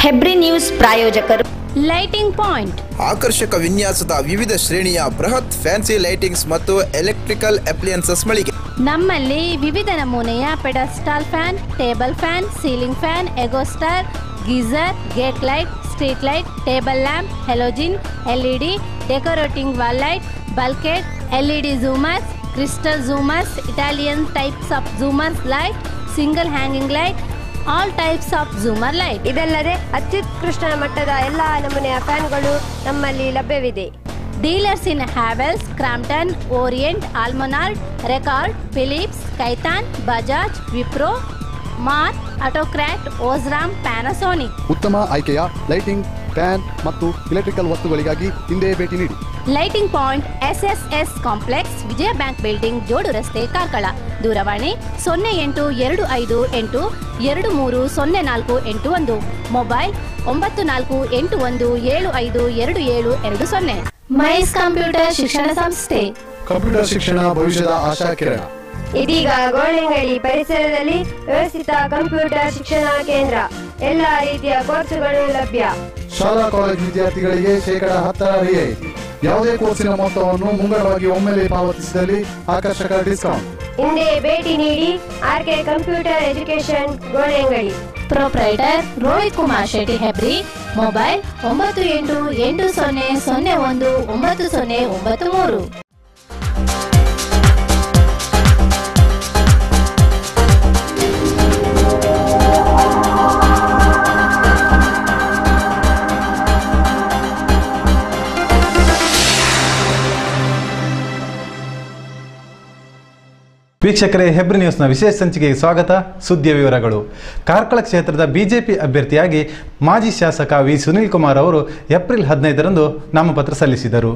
Hebri news ಪ್ರಾಯೋಜಕರು lighting point. ಆಕರ್ಷಕ ವಿನ್ಯಾಸದ ವಿವಿಧ ಶ್ರೇಣಿಯ ಬೃಹತ್ ಫ್ಯಾನ್ಸಿ ಲೈಟಿಂಗ್ಸ್ ಮತ್ತು ಎಲೆಕ್ಟ್ರಿಕಲ್ ಅಪ್ಲಿಯನ್ಸಸ್ ಮಳಿಗೆ. ನಮ್ಮಲ್ಲಿ ವಿವಿಧ ನಮೂನೆಯ pedestal fan, table fan, ceiling fan, ಎಗೋಸ್ಟಾರ್, geyser, gate light, street light, table lamp, halogen, LED, decorating wall light, ಬಲ್ಕೆಟ್, LED jhoomars, crystal jhoomars, Italian types of jhoomars light, single hanging light, all types of jhoomar light. ಇದಲ್ಲದೆ ಅತ್ಯುತ್ಕೃಷ್ಟ ಮಟ್ಟದ ಎಲ್ಲ ನಮೂನೆಯ ಫ್ಯಾನ್ಗಳು ನಮ್ಮಲ್ಲಿ ಲಭ್ಯವಿದೆ. Dealers in Havells, Crompton, Orient, Almonard, record, Philips, Khaitan, Bajaj, Wipro, Marc, Autocrat, Osram, Panasonic. ಉತ್ತಮ ಆಯ್ಕೆಯ ಲೈಟಿಂಗ್, ಫ್ಯಾನ್ ಮತ್ತು ಇಲೆಕ್ಟ್ರಿಕಲ್ ವಸ್ತುಗಳಿಗಾಗಿ ಹಿಂದೆ ಭೇಟಿ ನೀಡಿ. Lighting point, SSS complex, Vijaya bank building, Jodurasthe, Karkala. ದೂರವಾಣಿ 088252308481. ಮೊಬೈಲ್ 9481752720. ಮೈಸ್ ಕಂಪ್ಯೂಟರ್ ಶಿಕ್ಷಣ ಸಂಸ್ಥೆ. ಕಂಪ್ಯೂಟರ್ ಶಿಕ್ಷಣ ಭವಿಷ್ಯದ ಆಶಾ ಕಿರಣ. ಇದೀಗ ಗೋಳಿಂಗಡಿ ಪರಿಸರದಲ್ಲಿ ವ್ಯವಸ್ಥಿತ ಕಂಪ್ಯೂಟರ್ ಶಿಕ್ಷಣ ಕೇಂದ್ರ. ಎಲ್ಲ ರೀತಿಯ ಕೋರ್ಸುಗಳು ಲಭ್ಯ. ಶಾಲಾ ಕಾಲೇಜು ವಿದ್ಯಾರ್ಥಿಗಳಿಗೆ 10% ರಿಯಾಯಿತಿ. ಯಾವುದೇ ಕೋರ್ಸಿನ ಮೊತ್ತವನ್ನು ಮುಂಗಡವಾಗಿ ಒಮ್ಮೆಲೆ ಪಾವತಿಸಿದಲ್ಲಿ ಆಕರ್ಷಕ ಡಿಸ್ಕೌಂಟ್. ಹಿಂದೆ ಭೇಟಿ ನೀಡಿ. RK computer education, Golingadi. Proprietor Rohith Kumar Shetty, Hebri. Mobile 9880019093. ವೀಕ್ಷಕರೇ, ಹೆಬ್ರಿ ನ್ಯೂಸ್ನ ವಿಶೇಷ ಸಂಚಿಕೆಗೆ ಸ್ವಾಗತ. ಸುದ್ದಿಯ ವಿವರಗಳು. ಕಾರ್ಕಳ ಕ್ಷೇತ್ರದ ಬಿಜೆಪಿ ಅಭ್ಯರ್ಥಿಯಾಗಿ ಮಾಜಿ ಶಾಸಕ ವಿ ಸುನೀಲ್ ಕುಮಾರ್ ಅವರು ಏಪ್ರಿಲ್ 15ರಂದು ನಾಮಪತ್ರ ಸಲ್ಲಿಸಿದರು.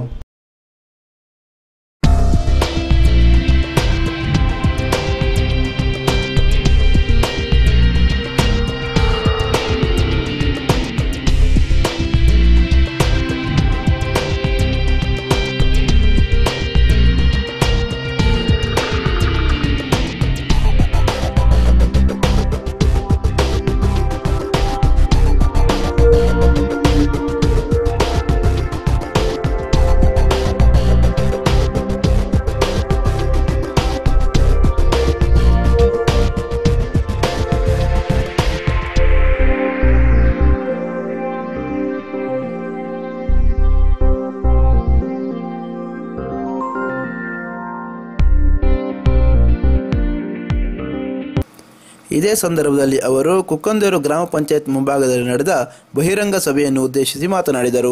ಇದೇ ಸಂದರ್ಭದಲ್ಲಿ ಅವರು ಕುಕ್ಕಂದೂರು ಗ್ರಾಮ ಪಂಚಾಯತ್ ಮುಂಭಾಗದಲ್ಲಿ ನಡೆದ ಬಹಿರಂಗ ಸಭೆಯನ್ನು ಉದ್ದೇಶಿಸಿ ಮಾತನಾಡಿದರು.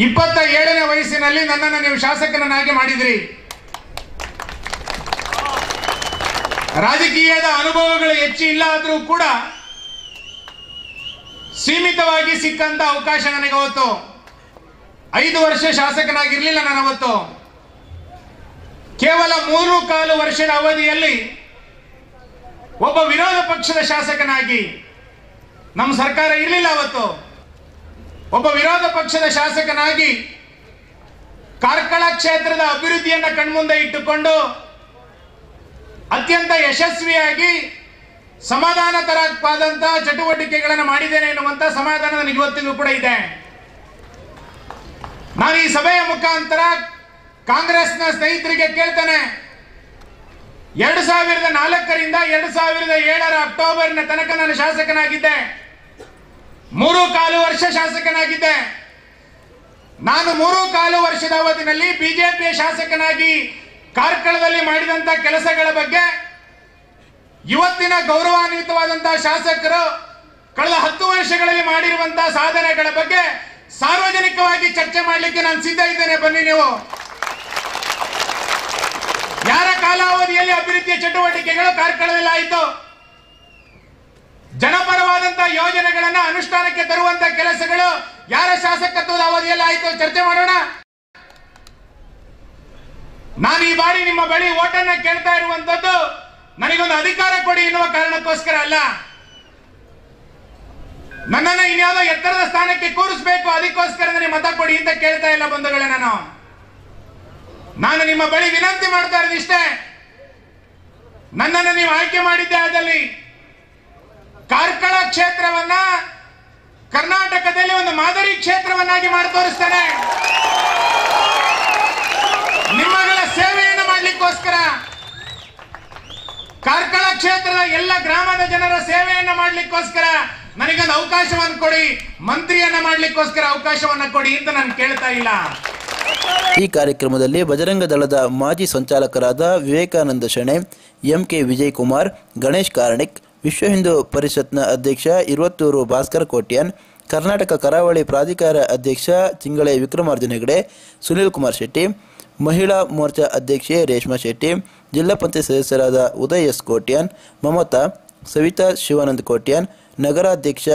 27ನೇ ವಯಸ್ಸಿನಲ್ಲಿ ನನ್ನನ್ನು ನೀವು ಶಾಸಕನನ್ನಾಗಿ ಮಾಡಿದ್ರಿ. ರಾಜಕೀಯದ ಅನುಭವಗಳು ಹೆಚ್ಚು ಇಲ್ಲ ಆದರೂ ಕೂಡ ಸೀಮಿತವಾಗಿ ಸಿಕ್ಕಂತ ಅವಕಾಶ ನನಗೆ ಅವತ್ತು 5 ವರ್ಷ ಶಾಸಕನಾಗಿರ್ಲಿಲ್ಲ. ನಾನು ಅವತ್ತು ಕೇವಲ 3.25 ವರ್ಷದ ಅವಧಿಯಲ್ಲಿ ಒಬ್ಬ ವಿರೋಧ ಪಕ್ಷದ ಶಾಸಕನಾಗಿ, ನಮ್ಮ ಸರ್ಕಾರ ಇರಲಿಲ್ಲ ಅವತ್ತು, ಒಬ್ಬ ವಿರೋಧ ಪಕ್ಷದ ಶಾಸಕನಾಗಿ ಕಾರ್ಕಳ ಕ್ಷೇತ್ರದ ಅಭಿವೃದ್ಧಿಯನ್ನು ಕಣ್ಮುಂದೆ ಇಟ್ಟುಕೊಂಡು ಅತ್ಯಂತ ಯಶಸ್ವಿಯಾಗಿ ಸಮಾಧಾನಕರವಾದಂಥ ಚಟುವಟಿಕೆಗಳನ್ನು ಮಾಡಿದ್ದೇನೆ ಎನ್ನುವಂಥ ಸಮಾಧಾನ ನನಗೆ ಇವತ್ತಿಗೂ ಕೂಡ ಇದೆ. ನಾನು ಈ ಸಭೆಯ ಮುಖಾಂತರ ಕಾಂಗ್ರೆಸ್ನ ಸ್ನೇಹಿತರಿಗೆ ಕೇಳ್ತೇನೆ, 2004ರಿಂದ 2007ರ ಅಕ್ಟೋಬರ್ನ ತನಕ ನಾನು ಶಾಸಕನಾಗಿದ್ದೆ. 3.25 ವರ್ಷ ಶಾಸಕನಾಗಿದ್ದೆ. ನಾನು 3.25 ವರ್ಷದ ಅವಧಿನಲ್ಲಿ ಬಿಜೆಪಿಯ ಶಾಸಕನಾಗಿ ಕಾರ್ಕಳದಲ್ಲಿ ಮಾಡಿದಂತ ಕೆಲಸಗಳ ಬಗ್ಗೆ, ಇವತ್ತಿನ ಗೌರವಾನ್ವಿತವಾದಂತಹ ಶಾಸಕರು ಕಳೆದ 10 ವರ್ಷಗಳಲ್ಲಿ ಮಾಡಿರುವಂತಹ ಸಾಧನೆಗಳ ಬಗ್ಗೆ ಸಾರ್ವಜನಿಕವಾಗಿ ಚರ್ಚೆ ಮಾಡಲಿಕ್ಕೆ ನಾನು ಸಿದ್ಧ ಇದ್ದೇನೆ. ಬನ್ನಿ ನೀವು. ಯಾರ ಕಾಲಾವಧಿಯಲ್ಲಿ ಅಭಿವೃದ್ಧಿಯ ಚಟುವಟಿಕೆಗಳು ಕಾರ್ಕಳದಲ್ಲಿ ಆಯಿತು, ಜನಪರವಾದಂತಹ ಯೋಜನೆಗಳನ್ನ ಅನುಷ್ಠಾನಕ್ಕೆ ತರುವಂತ ಕೆಲಸಗಳು ಯಾರ ಶಾಸಕತ್ವದ ಅವಧಿಯಲ್ಲಿ ಆಯಿತು, ಚರ್ಚೆ ಮಾಡೋಣ. ನಾನು ಈ ಬಾರಿ ನಿಮ್ಮ ಬಳಿ ಓಟನ್ನ ಕೇಳ್ತಾ ಇರುವಂತದ್ದು ನನಗೊಂದು ಅಧಿಕಾರ ಕೊಡಿ ಎನ್ನುವ ಕಾರಣಕ್ಕೋಸ್ಕರ ಅಲ್ಲ. ನನ್ನನ್ನು ಇನ್ಯಾವುದೋ ಎತ್ತರದ ಸ್ಥಾನಕ್ಕೆ ಕೂರಿಸಬೇಕು, ಅದಕ್ಕೋಸ್ಕರ ನನಗೆ ಮತ ಕೊಡಿ ಅಂತ ಕೇಳ್ತಾ ಇಲ್ಲ ಬಂಧುಗಳೇ. ನಾನು ನಿಮ್ಮ ಬಳಿ ವಿನಂತಿ ಮಾಡ್ತಾ ಇರೋದಿಷ್ಟೇ, ನನ್ನನ್ನು ನೀವು ಆಯ್ಕೆ ಮಾಡಿದ್ದೆ ಆದಲ್ಲಿ ಕಾರ್ಕಳ ಕ್ಷೇತ್ರವನ್ನ ಕರ್ನಾಟಕದಲ್ಲಿ ಒಂದು ಮಾದರಿ ಕ್ಷೇತ್ರವನ್ನಾಗಿ ಮಾಡಿ ತೋರಿಸ್ತೇನೆ. ನಿಮ್ಮಗಳ ಸೇವೆಯನ್ನು ಮಾಡಲಿಕ್ಕೋಸ್ಕರ, ಕಾರ್ಕಳ ಕ್ಷೇತ್ರದ ಎಲ್ಲ ಗ್ರಾಮದ ಜನರ ಸೇವೆಯನ್ನ ಮಾಡಲಿಕ್ಕೋಸ್ಕರ ನನಗೊಂದು ಅವಕಾಶವನ್ನು ಕೊಡಿ, ಮಂತ್ರಿಯನ್ನ ಮಾಡಲಿಕ್ಕೋಸ್ಕರ ಅವಕಾಶವನ್ನ ಕೊಡಿ ಅಂತ ನಾನು ಕೇಳ್ತಾ ಇಲ್ಲ. ಈ ಕಾರ್ಯಕ್ರಮದಲ್ಲಿ ಬಜರಂಗ ದಳದ ಮಾಜಿ ಸಂಚಾಲಕರಾದ ವಿವೇಕಾನಂದ ಶೆಣೆ, ಎಂಕೆ ವಿಜಯ್ ಕುಮಾರ್, ಗಣೇಶ್ ಕಾರ್ಣಿಕ್, ವಿಶ್ವ ಹಿಂದೂ ಪರಿಷತ್ನ ಅಧ್ಯಕ್ಷ ಇರುವತ್ತೂರು ಭಾಸ್ಕರ್ ಕೋಟ್ಯಾನ್, ಕರ್ನಾಟಕ ಕರಾವಳಿ ಪ್ರಾಧಿಕಾರ ಅಧ್ಯಕ್ಷ ಚಿಂಗಳೆ ವಿಕ್ರಮಾರ್ಜುನ ಹೆಗಡೆ, ಸುನೀಲ್ ಕುಮಾರ್ ಶೆಟ್ಟಿ, ಮಹಿಳಾ ಮೋರ್ಚಾ ಅಧ್ಯಕ್ಷೆ ರೇಷ್ಮಾ ಶೆಟ್ಟಿ, ಜಿಲ್ಲಾ ಪಂಚಾಯತ್ ಸದಸ್ಯರಾದ ಉದಯ್ ಎಸ್ ಕೋಟ್ಯಾನ್, ಮಮತಾ, ಸವಿತಾ ಶಿವಾನಂದ್ ಕೋಟ್ಯಾನ್, ನಗರಾಧ್ಯಕ್ಷ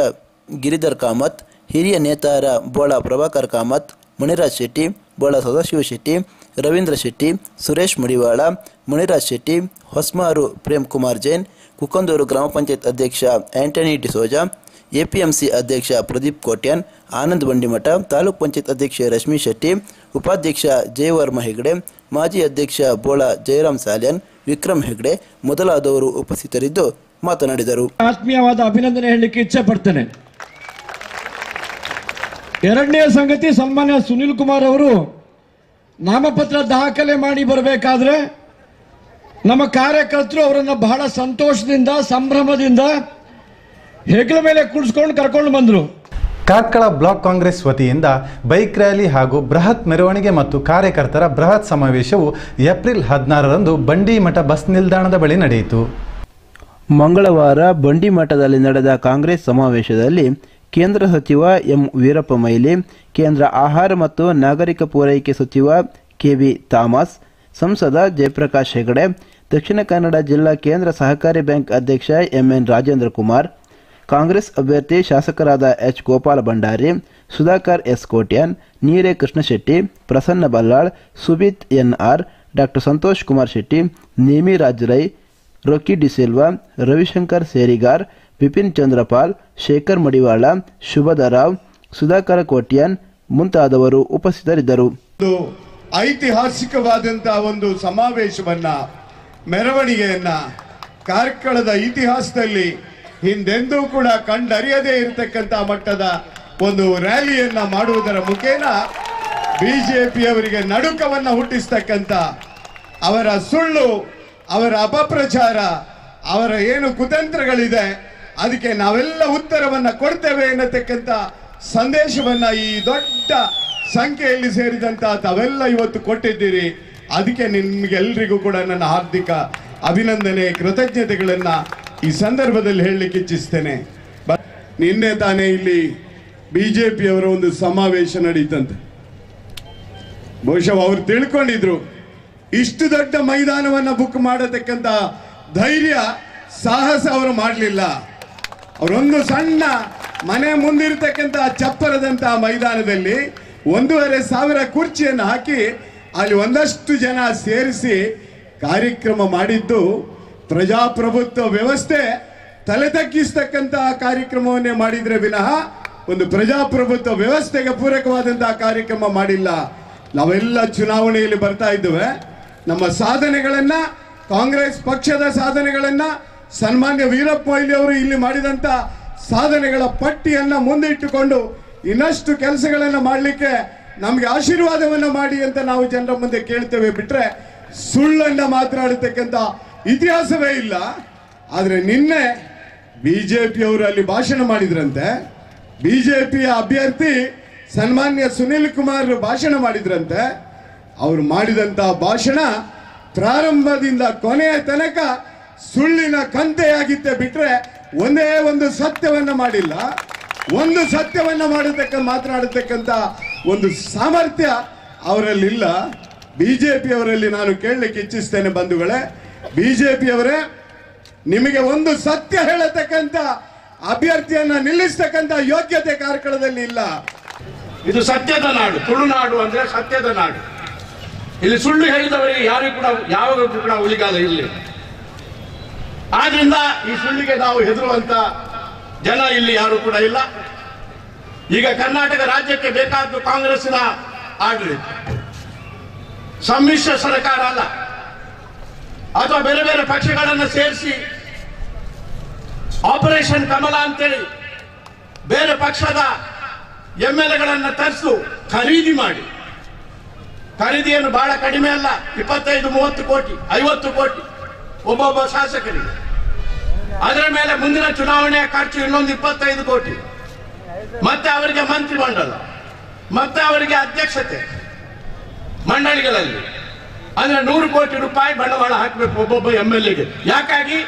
ಗಿರಿಧರ್ ಕಾಮತ್, ಹಿರಿಯ ನೇತಾರ ಬೋಳ ಪ್ರಭಾಕರ್ ಕಾಮತ್, ಮುನಿರಾಜ್ ಶೆಟ್ಟಿ, ಬೋಳ ಸದಾಶಿವ ಶೆಟ್ಟಿ, ರವೀಂದ್ರ ಶೆಟ್ಟಿ, ಸುರೇಶ್ ಮಡಿವಾಳ, ಮುನಿರಾಜ್ ಶೆಟ್ಟಿ, ಹೊಸ್ಮಾರು ಪ್ರೇಮ್ ಕುಮಾರ್ ಜೈನ್, ಕುಕ್ಕಂದೂರು ಗ್ರಾಮ ಪಂಚಾಯತ್ ಅಧ್ಯಕ್ಷ ಆಂಟನಿ ಡಿಸೋಜಾ, ಎಪಿಎಂಸಿ ಅಧ್ಯಕ್ಷ ಪ್ರದೀಪ್ ಕೋಟ್ಯಾನ್, ಆನಂದ್ ಬಂಡಿಮಠ, ತಾಲೂಕ್ ಪಂಚಾಯತ್ ಅಧ್ಯಕ್ಷೆ ರಶ್ಮಿ ಶೆಟ್ಟಿ, ಉಪಾಧ್ಯಕ್ಷ ಜಯವರ್ಮ ಹೆಗಡೆ, ಮಾಜಿ ಅಧ್ಯಕ್ಷ ಬೋಳ ಜಯರಾಮ್ ಸಾಲ್ಯಾನ್, ವಿಕ್ರಮ್ ಹೆಗಡೆ ಮೊದಲಾದವರು ಉಪಸ್ಥಿತರಿದ್ದು ಮಾತನಾಡಿದರು. ಆತ್ಮೀಯವಾದ ಅಭಿನಂದನೆ ಹೇಳಲಿಕ್ಕೆ ಇಚ್ಛೆ ಪಡ್ತೇನೆ. ಎರಡನೇ ಸಂಗತಿ, ಸನ್ಮಾನ್ಯ ಸುನೀಲ್ ಕುಮಾರ್ ಅವರು ನಾಮಪತ್ರ ದಾಖಲೆ ಮಾಡಿ ಬರಬೇಕಾದ್ರೆ ನಮ್ಮ ಕಾರ್ಯಕರ್ತರು ಅವರನ್ನು ಬಹಳ ಸಂತೋಷದಿಂದ ಸಂಭ್ರಮದಿಂದ ಹೆಗಲ ಮೇಲೆ ಕುಳಿಸ್ಕೊಂಡು ಕರ್ಕೊಂಡು ಬಂದರು. ಕಾರ್ಕಳ ಬ್ಲಾಕ್ ಕಾಂಗ್ರೆಸ್ ವತಿಯಿಂದ ಬೈಕ್ ರ್ಯಾಲಿ ಹಾಗೂ ಬೃಹತ್ ಮೆರವಣಿಗೆ ಮತ್ತು ಕಾರ್ಯಕರ್ತರ ಬೃಹತ್ ಸಮಾವೇಶವು ಏಪ್ರಿಲ್ 16ರಂದು ಬಂಡಿಮಠ ಬಸ್ ನಿಲ್ದಾಣದ ಬಳಿ ನಡೆಯಿತು. ಮಂಗಳವಾರ ಬಂಡಿಮಠದಲ್ಲಿ ನಡೆದ ಕಾಂಗ್ರೆಸ್ ಸಮಾವೇಶದಲ್ಲಿ ಕೇಂದ್ರ ಸಚಿವ ಎಂ ವೀರಪ್ಪ ಮೊಯ್ಲಿ, ಕೇಂದ್ರ ಆಹಾರ ಮತ್ತು ನಾಗರಿಕ ಪೂರೈಕೆ ಸಚಿವ ಕೆವಿ ಥಾಮಸ್, ಸಂಸದ ಜಯಪ್ರಕಾಶ್ ಹೆಗಡೆ, ದಕ್ಷಿಣ ಕನ್ನಡ ಜಿಲ್ಲಾ ಕೇಂದ್ರ ಸಹಕಾರಿ ಬ್ಯಾಂಕ್ ಅಧ್ಯಕ್ಷ ಎಂಎನ್ ರಾಜೇಂದ್ರ ಕುಮಾರ್, ಕಾಂಗ್ರೆಸ್ ಅಭ್ಯರ್ಥಿ ಶಾಸಕರಾದ ಎಚ್ ಗೋಪಾಲ ಭಂಡಾರಿ, ಸುಧಾಕರ್ ಎಸ್ ಕೋಟ್ಯಾನ್, ನೀರೆ ಕೃಷ್ಣಶೆಟ್ಟಿ, ಪ್ರಸನ್ನ ಬಲ್ಲಾಳ್, ಸುಬಿತ್ ಎನ್ಆರ್, ಡಾಕ್ಟರ್ ಸಂತೋಷ್ ಕುಮಾರ್ ಶೆಟ್ಟಿ, ನೇಮಿ ರಾಜ್ ರೈ, ರೊಕ್ಕಿ ಡಿಸಿಲ್ವಾ, ರವಿಶಂಕರ್ ಸೇರಿಗಾರ್, ವಿಪಿನ್ ಚಂದ್ರಪಾಲ್, ಶೇಖರ್ ಮಡಿವಾಳ, ಶುಭದರಾವ್, ಸುಧಾಕರ ಕೋಟ್ಯಾನ್ ಮುಂತಾದವರು ಉಪಸ್ಥಿತರಿದ್ದರು. ಐತಿಹಾಸಿಕವಾದಂತಹ ಒಂದು ಸಮಾವೇಶವನ್ನ, ಮೆರವಣಿಗೆಯನ್ನ ಕಾರ್ಕಳದ ಇತಿಹಾಸದಲ್ಲಿ ಹಿಂದೆಂದೂ ಕೂಡ ಕಂಡರಿಯದೇ ಇರತಕ್ಕಂತ ಮಟ್ಟದ ಒಂದು ರ್ಯಾಲಿಯನ್ನ ಮಾಡುವುದರ ಮುಖೇನ ಬಿಜೆಪಿಯವರಿಗೆ ನಡುಕವನ್ನ ಹುಟ್ಟಿಸ್ತಕ್ಕಂಥ ಅವರ ಸುಳ್ಳು, ಅವರ ಅಪಪ್ರಚಾರ, ಅವರ ಏನು ಕುತಂತ್ರಗಳಿದೆ ಅದಕ್ಕೆ ನಾವೆಲ್ಲ ಉತ್ತರವನ್ನ ಕೊಡ್ತೇವೆ ಎನ್ನತಕ್ಕಂಥ ಸಂದೇಶವನ್ನ ಈ ದೊಡ್ಡ ಸಂಖ್ಯೆಯಲ್ಲಿ ಸೇರಿದಂತ ತಾವೆಲ್ಲ ಇವತ್ತು ಕೊಟ್ಟಿದ್ದೀರಿ. ಅದಕ್ಕೆ ನಿಮ್ಗೆಲ್ರಿಗೂ ಕೂಡ ನನ್ನ ಹಾರ್ದಿಕ ಅಭಿನಂದನೆ, ಕೃತಜ್ಞತೆಗಳನ್ನ ಈ ಸಂದರ್ಭದಲ್ಲಿ ಹೇಳಲಿಕ್ಕೆ ಇಚ್ಛಿಸ್ತೇನೆ. ನಿನ್ನೆ ತಾನೇ ಇಲ್ಲಿ ಬಿಜೆಪಿಯವರ ಒಂದು ಸಮಾವೇಶ ನಡೀತಂತೆ. ಬಹುಶಃ ಅವರು ತಿಳ್ಕೊಂಡಿದ್ರು ಇಷ್ಟು ದೊಡ್ಡ ಮೈದಾನವನ್ನ ಬುಕ್ ಮಾಡತಕ್ಕಂತ ಧೈರ್ಯ ಸಾಹಸ ಅವರು ಮಾಡಲಿಲ್ಲ. ಅವರೊಂದು ಸಣ್ಣ ಮನೆ ಮುಂದಿರತಕ್ಕಂತ ಚಪ್ಪರದಂತಹ ಮೈದಾನದಲ್ಲಿ 1,500 ಕುರ್ಚಿಯನ್ನು ಹಾಕಿ ಅಲ್ಲಿ ಒಂದಷ್ಟು ಜನ ಸೇರಿಸಿ ಕಾರ್ಯಕ್ರಮ ಮಾಡಿದ್ದು ಪ್ರಜಾಪ್ರಭುತ್ವ ವ್ಯವಸ್ಥೆ ತಲೆ ತಗ್ಗಿಸ್ತಕ್ಕಂತಹ ಕಾರ್ಯಕ್ರಮವನ್ನೇ ಮಾಡಿದ್ರೆ ವಿನಃ ಒಂದು ಪ್ರಜಾಪ್ರಭುತ್ವ ವ್ಯವಸ್ಥೆಗೆ ಪೂರಕವಾದಂತಹ ಕಾರ್ಯಕ್ರಮ ಮಾಡಿಲ್ಲ. ನಾವೆಲ್ಲ ಚುನಾವಣೆಯಲ್ಲಿ ಬರ್ತಾ ಇದ್ದೇವೆ. ನಮ್ಮ ಸಾಧನೆಗಳನ್ನ, ಕಾಂಗ್ರೆಸ್ ಪಕ್ಷದ ಸಾಧನೆಗಳನ್ನ, ಸನ್ಮಾನ್ಯ ವೀರಪ್ಪ ಮೊಯ್ಲಿ ಅವರು ಇಲ್ಲಿ ಮಾಡಿದಂತ ಸಾಧನೆಗಳ ಪಟ್ಟಿಯನ್ನ ಮುಂದಿಟ್ಟುಕೊಂಡು ಇನ್ನಷ್ಟು ಕೆಲಸಗಳನ್ನ ಮಾಡಲಿಕ್ಕೆ ನಮ್ಗೆ ಆಶೀರ್ವಾದವನ್ನ ಮಾಡಿ ಅಂತ ನಾವು ಜನರ ಮುಂದೆ ಕೇಳ್ತೇವೆ. ಬಿಟ್ರೆ ಸುಳ್ಳನ್ನ ಮಾತನಾಡತಕ್ಕಂತ ಇತಿಹಾಸವೇ ಇಲ್ಲ. ಆದ್ರೆ ನಿನ್ನೆ ಬಿಜೆಪಿಯವರು ಅಲ್ಲಿ ಭಾಷಣ ಮಾಡಿದ್ರಂತೆ. ಬಿಜೆಪಿಯ ಅಭ್ಯರ್ಥಿ ಸನ್ಮಾನ್ಯ ಸುನೀಲ್ ಕುಮಾರ್ ಭಾಷಣ ಮಾಡಿದ್ರಂತೆ. ಅವರು ಮಾಡಿದಂತ ಭಾಷಣ ಪ್ರಾರಂಭದಿಂದ ಕೊನೆಯ ತನಕ ಸುಳ್ಳಿನ ಕಂತೆಯಾಗಿತ್ತೆ. ಬಿಟ್ರೆ ಒಂದೇ ಒಂದು ಸತ್ಯವನ್ನ ಮಾಡಿಲ್ಲ. ಒಂದು ಸತ್ಯವನ್ನ ಮಾತನಾಡತಕ್ಕಂತ ಒಂದು ಸಾಮರ್ಥ್ಯ ಅವರಲ್ಲಿಲ್ಲ. ಬಿಜೆಪಿಯವರಲ್ಲಿ ನಾನು ಕೇಳಲಿಕ್ಕೆ ಇಚ್ಛಿಸ್ತೇನೆ ಬಂಧುಗಳೇ, ಬಿಜೆಪಿಯವರೇ, ನಿಮಗೆ ಒಂದು ಸತ್ಯ ಹೇಳತಕ್ಕಂತ ಅಭ್ಯರ್ಥಿಯನ್ನ ನಿಲ್ಲಿಸ್ತಕ್ಕಂತ ಯೋಗ್ಯತೆ ಕಾರ್ಕಳದಲ್ಲಿ ಇಲ್ಲ. ಇದು ಸತ್ಯದ ನಾಡು. ತುಳುನಾಡು ಅಂದ್ರೆ ಸತ್ಯದ ನಾಡು. ಇಲ್ಲಿ ಸುಳ್ಳು ಹೇಳಿದವರಿಗೆ ಯಾರಿಗೂ ಕೂಡ ಯಾವಾಗಲೂ ಕೂಡ ಉಳಿಗಾಲ ಇರಲಿ. ಆದ್ರಿಂದ ಈ ಸುಳ್ಳಿಗೆ ನಾವು ಹೆದರುವಂತ ಜನ ಇಲ್ಲಿ ಯಾರು ಕೂಡ ಇಲ್ಲ. ಈಗ ಕರ್ನಾಟಕ ರಾಜ್ಯಕ್ಕೆ ಬೇಕಾದ್ದು ಕಾಂಗ್ರೆಸ್ನ ಆಡಳಿತ, ಸಮ್ಮಿಶ್ರ ಸರ್ಕಾರ ಅಲ್ಲ, ಅಥವಾ ಬೇರೆ ಬೇರೆ ಪಕ್ಷಗಳನ್ನು ಸೇರಿಸಿ ಆಪರೇಷನ್ ಕಮಲ ಅಂತೇಳಿ ಬೇರೆ ಪಕ್ಷದ MLA ತರಿಸು, ಖರೀದಿ ಮಾಡಿ. ಖರೀದಿಯನ್ನು ಬಹಳ ಕಡಿಮೆ ಅಲ್ಲ, 25-30 ಕೋಟಿ, 50 ಕೋಟಿ ಒಬ್ಬೊಬ್ಬ ಶಾಸಕರಿಗೆ. ಅದರ ಮೇಲೆ ಮುಂದಿನ ಚುನಾವಣೆಯ ಖರ್ಚು ಇನ್ನೊಂದು 25 ಕೋಟಿ, ಮತ್ತೆ ಅವರಿಗೆ ಮಂತ್ರಿಮಂಡಲ, ಮತ್ತೆ ಅವರಿಗೆ ಅಧ್ಯಕ್ಷತೆ ಮಂಡಳಿಗಳಲ್ಲಿ, ಅಂದ್ರೆ 100 ಕೋಟಿ ರೂಪಾಯಿ ಬಂಡವಾಳ ಹಾಕಬೇಕು ಒಬ್ಬೊಬ್ಬ MLAಗೆ. ಯಾಕಾಗಿ?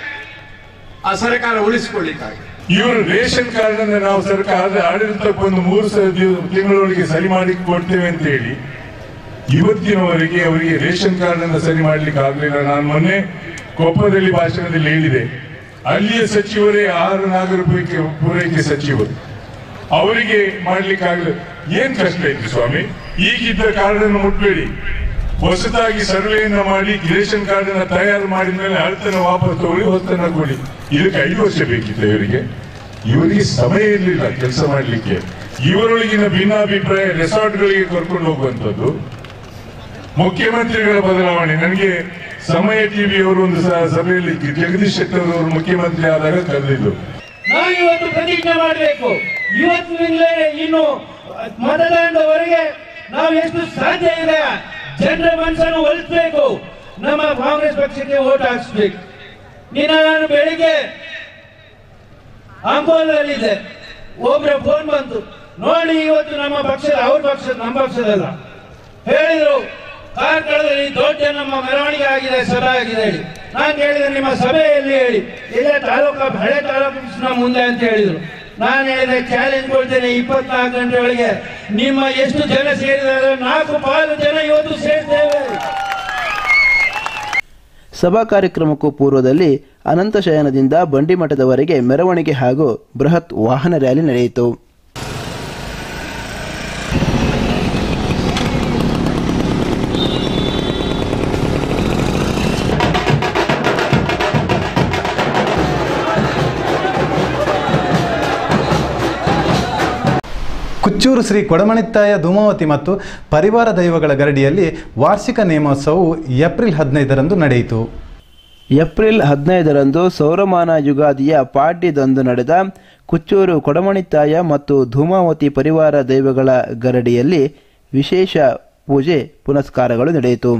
ಆ ಸರ್ಕಾರ ಉಳಿಸಿಕೊಳ್ಳಿಕ್ಕಾಗಿ. ಇವರು ರೇಷನ್ ಕಾರ್ಡ್ ಅನ್ನು ನಾವು ಸರ್ಕಾರದ ಆಡಳಿತಕ್ಕೆ ಒಂದು 3 ತಿಂಗಳೊಳಗೆ ಸರಿ ಮಾಡಿ ಕೊಡ್ತೇವೆ ಅಂತ ಹೇಳಿ ಇವತ್ತಿನವರೆಗೆ ಅವರಿಗೆ ರೇಷನ್ ಕಾರ್ಡ್ ಅನ್ನು ಸರಿ ಮಾಡ್ಲಿಕ್ಕೆ ಆಗ್ಲಿಲ್ಲ. ನಾನು ಮೊನ್ನೆ ಕೊಪ್ಪದಲ್ಲಿ ಭಾಷಣದಲ್ಲಿ ಹೇಳಿದೆ, ಅಲ್ಲಿಯ ಸಚಿವರೇ ಆಹಾರ ನಾಗರ ಪೂರೈಕೆ ಸಚಿವರು, ಅವರಿಗೆ ಮಾಡ್ಲಿಕ್ಕೆ ಆಗಲಿಲ್ಲ. ಏನ್ ಕಷ್ಟ ಇತ್ತು ಸ್ವಾಮಿ? ಈಗಿದ್ದ ಕಾರ್ಡ್ ಅನ್ನು ಮುಟ್ಬೇಡಿ, ಹೊಸದಾಗಿ ಸರ್ವೆಯನ್ನ ಮಾಡಿ ರೇಷನ್ ಕಾರ್ಡ್ ಅನ್ನ ತಯಾರು ಮಾಡಿದ ಮೇಲೆ ಅಳತನ ವಾಪಸ್ ತಗೊಳ್ಳಿ, ಹೊಸತನ ಕೊಡಿ. ಇದಕ್ಕೆ 5 ವರ್ಷ ಬೇಕಿತ್ತು ಇವರಿಗೆ ಸಮಯ ಇರಲಿಲ್ಲ ಕೆಲಸ ಮಾಡ್ಲಿಕ್ಕೆ. ಇವರೊಳಗಿನ ಭಿನ್ನಾಭಿಪ್ರಾಯ ರೆಸಾರ್ಟ್ಗಳಿಗೆ ಕರ್ಕೊಂಡು ಹೋಗುವಂಥದ್ದು, ಮುಖ್ಯಮಂತ್ರಿಗಳ ಬದಲಾವಣೆ. ನನಗೆ ಸಮಯ ಟಿವಿ ಅವರು ಒಂದು ಸಭೆಯಲ್ಲಿ ಜಗದೀಶ್ ಶೆಟ್ಟರ್ ಅವರು ಮುಖ್ಯಮಂತ್ರಿ ಆದಾಗ ಕರೆದಿದ್ದು, ನಾವು ಇವತ್ತು ಪ್ರತಿಜ್ಞೆ ಮಾಡಬೇಕು. ಇವತ್ತಿನಿಂದಲೇ ಇನ್ನು ಮತದಾನದವರೆಗೆ ನಾವು ಎಷ್ಟು ಸಾಧ್ಯ ಇದೆ ಜನರ ಮನಸ್ಸನ್ನು ಒಲಿಸಬೇಕು, ನಮ್ಮ ಕಾಂಗ್ರೆಸ್ ಪಕ್ಷಕ್ಕೆ ವೋಟ್ ಹಾಕಿಸ್ಬೇಕು. ನಾನು ಬೆಳಿಗ್ಗೆ ಅಂಕೋಲದಲ್ಲಿದ್ದೆ, ಒಬ್ಬರ ಫೋನ್ ಬಂತು, ನೋಡಿ ಇವತ್ತು ನಮ್ಮ ಪಕ್ಷದ, ಅವ್ರ ಪಕ್ಷದ, ನಮ್ಮ ಪಕ್ಷದಲ್ಲ, ಹೇಳಿದ್ರು ಕಾರ್ಕಳದಲ್ಲಿ ದೊಡ್ಡ ನಮ್ಮ ಮೆರವಣಿಗೆ ಆಗಿದೆ, ಸಭೆ ಆಗಿದೆ ಹೇಳಿ. ನಾನು ಕೇಳಿದ್ರೆ ನಿಮ್ಮ ಸಭೆಯಲ್ಲಿ ಹೇಳಿ, ಇಲ್ಲೇ ಹಳೆ ತಾಲೂಕು ಮುಂದೆ ಅಂತ ಹೇಳಿದ್ರು. ನಾನು ಹೇಳಿದ್ರೆ ಚಾಲೆಂಜ್ ಕೊಡ್ತೇನೆ, 24 ಗಂಟೆ ಒಳಗೆ ನಿಮ್ಮ ಎಷ್ಟು ಜನ ಸೇರಿದ್ದಾರೆ, 4 ಪಾಲು ಜನ ಇವತ್ತು ಸೇರ್ತೇವೆ. ಸಭಾ ಕಾರ್ಯಕ್ರಮಕ್ಕೂ ಪೂರ್ವದಲ್ಲಿ ಅನಂತಶಯನದಿಂದ ಬಂಡಿಮಠದವರೆಗೆ ಮೆರವಣಿಗೆ ಹಾಗೂ ಬೃಹತ್ ವಾಹನ ರ್ಯಾಲಿ ನಡೆಯಿತು. ಕುಚ್ಚೂರು ಶ್ರೀ ಕೊಡಮಣಿತ್ತಾಯ ಧೂಮಾವತಿ ಮತ್ತು ಪರಿವಾರ ದೈವಗಳ ಗರಡಿಯಲ್ಲಿ ವಾರ್ಷಿಕ ನೇಮೋತ್ಸವವು ಏಪ್ರಿಲ್ 15ರಂದು ನಡೆಯಿತು. ಏಪ್ರಿಲ್ 15ರಂದು ಸೌರಮಾನ ಯುಗಾದಿಯ ಪಾಡ್ಯದಂದು ನಡೆದ ಕುಚ್ಚೂರು ಕೊಡಮಣಿತ್ತಾಯ ಮತ್ತು ಧೂಮಾವತಿ ಪರಿವಾರ ದೈವಗಳ ಗರಡಿಯಲ್ಲಿ ವಿಶೇಷ ಪೂಜೆ ಪುನಸ್ಕಾರಗಳು ನಡೆಯಿತು.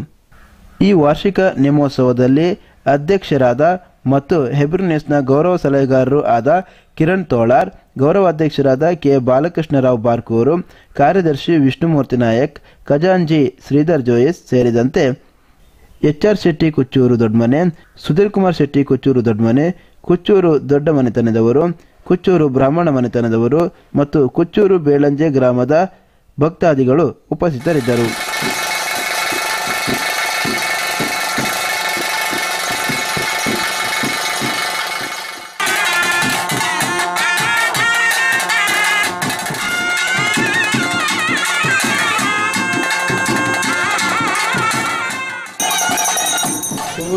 ಈ ವಾರ್ಷಿಕ ನೇಮೋತ್ಸವದಲ್ಲಿ ಅಧ್ಯಕ್ಷರಾದ ಮತ್ತು ಹೆಬ್ರಿನೆಸ್ನ ಗೌರವ ಸಲಹೆಗಾರರು ಆದ ಕಿರಣ್ ತೋಳಾರ್, ಗೌರವಾಧ್ಯಕ್ಷರಾದ ಕೆ ಬಾಲಕೃಷ್ಣರಾವ್ ಬಾರ್ಕೂರು, ಕಾರ್ಯದರ್ಶಿ ವಿಷ್ಣುಮೂರ್ತಿ ನಾಯಕ್, ಖಜಾಂಜಿ ಶ್ರೀಧರ್ ಜೋಯಿಸ್ ಸೇರಿದಂತೆ HR ಶೆಟ್ಟಿ ಕುಚ್ಚೂರು ದೊಡ್ಡಮನೆ, ಸುಧೀರ್ ಕುಮಾರ್ ಶೆಟ್ಟಿ ಕುಚ್ಚೂರು ದೊಡ್ಡಮನೆ, ಕುಚ್ಚೂರು ದೊಡ್ಡ ಮನೆತನದವರು, ಕುಚ್ಚೂರು ಬ್ರಾಹ್ಮಣ ಮನೆತನದವರು ಮತ್ತು ಕುಚ್ಚೂರು ಬೇಳಂಜೆ ಗ್ರಾಮದ ಭಕ್ತಾದಿಗಳು ಉಪಸ್ಥಿತರಿದ್ದರು.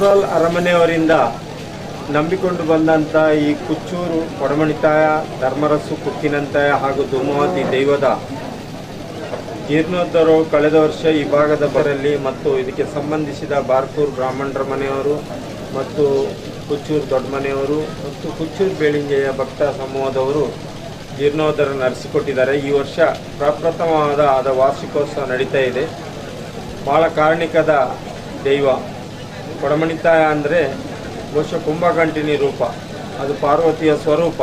ಸೂರಲ್ ಅರಮನೆಯವರಿಂದ ನಂಬಿಕೊಂಡು ಬಂದಂಥ ಈ ಕುಚ್ಚೂರು ಕೊಡಮಣಿತ್ತಾಯ, ಧರ್ಮರಸ್ಸು ಕುಕ್ಕಿನಂತಾಯ ಹಾಗೂ ಧೂಮಾವತಿ ದೈವದ ಜೀರ್ಣೋದ್ಧಾರವು ಕಳೆದ ವರ್ಷ ಈ ಭಾಗದ ಬರಲ್ಲಿ ಮತ್ತು ಇದಕ್ಕೆ ಸಂಬಂಧಿಸಿದ ಬಾರ್ಕೂರು ಬ್ರಾಹ್ಮಣರ ಮನೆಯವರು ಮತ್ತು ಕುಚ್ಚೂರು ದೊಡ್ಡ ಮನೆಯವರು ಮತ್ತು ಕುಚ್ಚೂರು ಬೇಳಿಂಜೆಯ ಭಕ್ತ ಸಮೂಹದವರು ಜೀರ್ಣೋದ್ಧಾರ ನಡೆಸಿಕೊಟ್ಟಿದ್ದಾರೆ. ಈ ವರ್ಷ ಪ್ರಪ್ರಥಮವಾದ ವಾರ್ಷಿಕೋತ್ಸವ ನಡೀತಾ ಇದೆ. ಭಾಳ ಕಾರಣಿಕದ ದೈವ ಕೊಡಮಣಿತ್ತಾಯ ಅಂದರೆ ಬಹುಶಃ ಕುಂಭಕಂಠಿನಿ ರೂಪ, ಅದು ಪಾರ್ವತಿಯ ಸ್ವರೂಪ.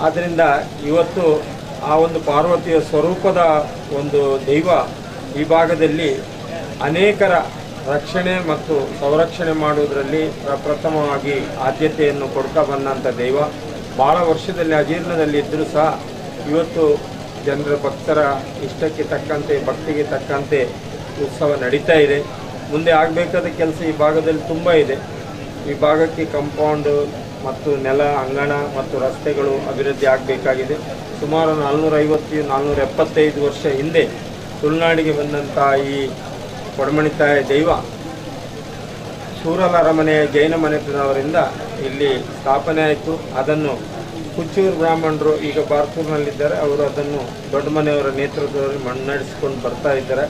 ಆದ್ದರಿಂದ ಇವತ್ತು ಆ ಒಂದು ಪಾರ್ವತಿಯ ಸ್ವರೂಪದ ಒಂದು ದೈವ ಈ ಭಾಗದಲ್ಲಿ ಅನೇಕರ ರಕ್ಷಣೆ ಮತ್ತು ಸಂರಕ್ಷಣೆ ಮಾಡುವುದರಲ್ಲಿ ಪ್ರಥಮವಾಗಿ ಆದ್ಯತೆಯನ್ನು ಕೊಡ್ತಾ ಬಂದಂಥ ದೈವ. ಭಾಳ ವರ್ಷದಲ್ಲಿ ಅಜೀರ್ಣದಲ್ಲಿ ಇದ್ದರೂ ಸಹ ಇವತ್ತು ಜನರ ಭಕ್ತರ ಇಷ್ಟಕ್ಕೆ ತಕ್ಕಂತೆ, ಭಕ್ತಿಗೆ ತಕ್ಕಂತೆ ಉತ್ಸವ ನಡೀತಾ ಇದೆ. ಮುಂದೆ ಆಗಬೇಕಾದ ಕೆಲಸ ಈ ಭಾಗದಲ್ಲಿ ತುಂಬ ಇದೆ. ಈ ಭಾಗಕ್ಕೆ ಕಾಂಪೌಂಡು ಮತ್ತು ನೆಲ, ಅಂಗಣ ಮತ್ತು ರಸ್ತೆಗಳು ಅಭಿವೃದ್ಧಿ ಆಗಬೇಕಾಗಿದೆ. ಸುಮಾರು 450-475 ವರ್ಷ ಹಿಂದೆ ತುಳುನಾಡಿಗೆ ಬಂದಂಥ ಈ ಕೊಡಮಣಿತ್ತಾಯ ದೈವ ಸೂರಲ್ ಅರಮನೆಯ ಜೈನ ಮನೆತನವರಿಂದ ಇಲ್ಲಿ ಸ್ಥಾಪನೆ ಆಯಿತು. ಅದನ್ನು ಕುಚ್ಚೂರು ಬ್ರಾಹ್ಮಣರು ಈಗ ಬಾರ್ಕೂರಿನಲ್ಲಿದ್ದಾರೆ, ಅವರು ಅದನ್ನು ದೊಡ್ಡ ಮನೆಯವರ ನೇತೃತ್ವದಲ್ಲಿ ಮುನ್ನಡೆಸಿಕೊಂಡು ಬರ್ತಾ ಇದ್ದಾರೆ.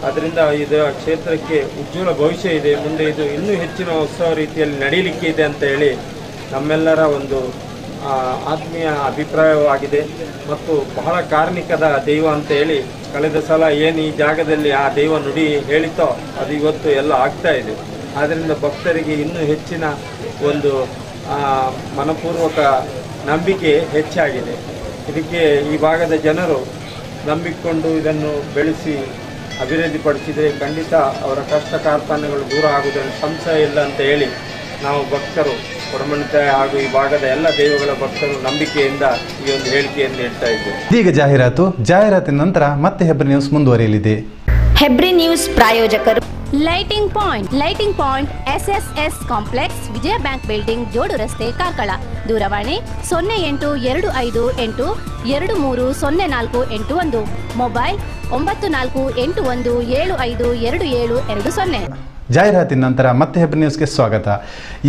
ಅದರಿಂದ ಇದು ಕ್ಷೇತ್ರಕ್ಕೆ ಉಜ್ವಲ ಭವಿಷ್ಯ ಇದೆ. ಮುಂದೆ ಇದು ಇನ್ನೂ ಹೆಚ್ಚಿನ ಉತ್ಸವ ರೀತಿಯಲ್ಲಿ ನಡೀಲಿಕ್ಕೆ ಇದೆ ಅಂತ ಹೇಳಿ ನಮ್ಮೆಲ್ಲರ ಒಂದು ಆತ್ಮೀಯ ಅಭಿಪ್ರಾಯವಾಗಿದೆ ಮತ್ತು ಬಹಳ ಕಾರ್ಮಿಕದ ದೈವ ಅಂತ ಹೇಳಿ ಕಳೆದ ಸಲ ಏನು ಈ ಜಾಗದಲ್ಲಿ ಆ ದೈವ ನುಡಿ ಹೇಳಿತೋ ಅದು ಇವತ್ತು ಎಲ್ಲ ಆಗ್ತಾ ಇದೆ. ಆದ್ದರಿಂದ ಭಕ್ತರಿಗೆ ಇನ್ನೂ ಹೆಚ್ಚಿನ ಒಂದು ಮನಪೂರ್ವಕ ನಂಬಿಕೆ ಹೆಚ್ಚಾಗಿದೆ. ಇದಕ್ಕೆ ಈ ಭಾಗದ ಜನರು ನಂಬಿಕೊಂಡು ಇದನ್ನು ಬೆಳೆಸಿ ಅಭಿವೃದ್ಧಿಪಡಿಸಿದರೆ ಖಂಡಿತ ಅವರ ಕಷ್ಟ ಕಾರ್ಪಣ್ಯಗಳು ದೂರ ಆಗುವುದನ್ನು ಸಂಶಯ ಇಲ್ಲ ಅಂತ ಹೇಳಿ ನಾವು ಭಕ್ತರು ಕೊಡಮಣಿತಾಯ ಹಾಗೂ ಈ ಭಾಗದ ಎಲ್ಲ ದೈವಗಳ ಭಕ್ತರು ನಂಬಿಕೆಯಿಂದ ಈ ಒಂದು ಹೇಳಿಕೆಯನ್ನು ನೀಡ್ತಾ ಇದ್ದೇವೆ. ಇದೀಗ ಜಾಹೀರಾತಿನ ನಂತರ ಮತ್ತೆ ಹೆಬ್ರಿ ನ್ಯೂಸ್ ಮುಂದುವರಿಯಲಿದೆ. ಹೆಬ್ರಿ ನ್ಯೂಸ್ ಪ್ರಾಯೋಜಕರು lighting point SSS complex, Vijaya bank building, Jodurasthe, Karkala. ದೂರವಾಣಿ 082822304881. ಮೊಬೈಲ್ 9481752720. ಜಾಹೀರಾತಿನ ನಂತರ ಮತ್ತೆ ಹೆಬ್ರಿ ನ್ಯೂಸ್ಗೆ ಸ್ವಾಗತ.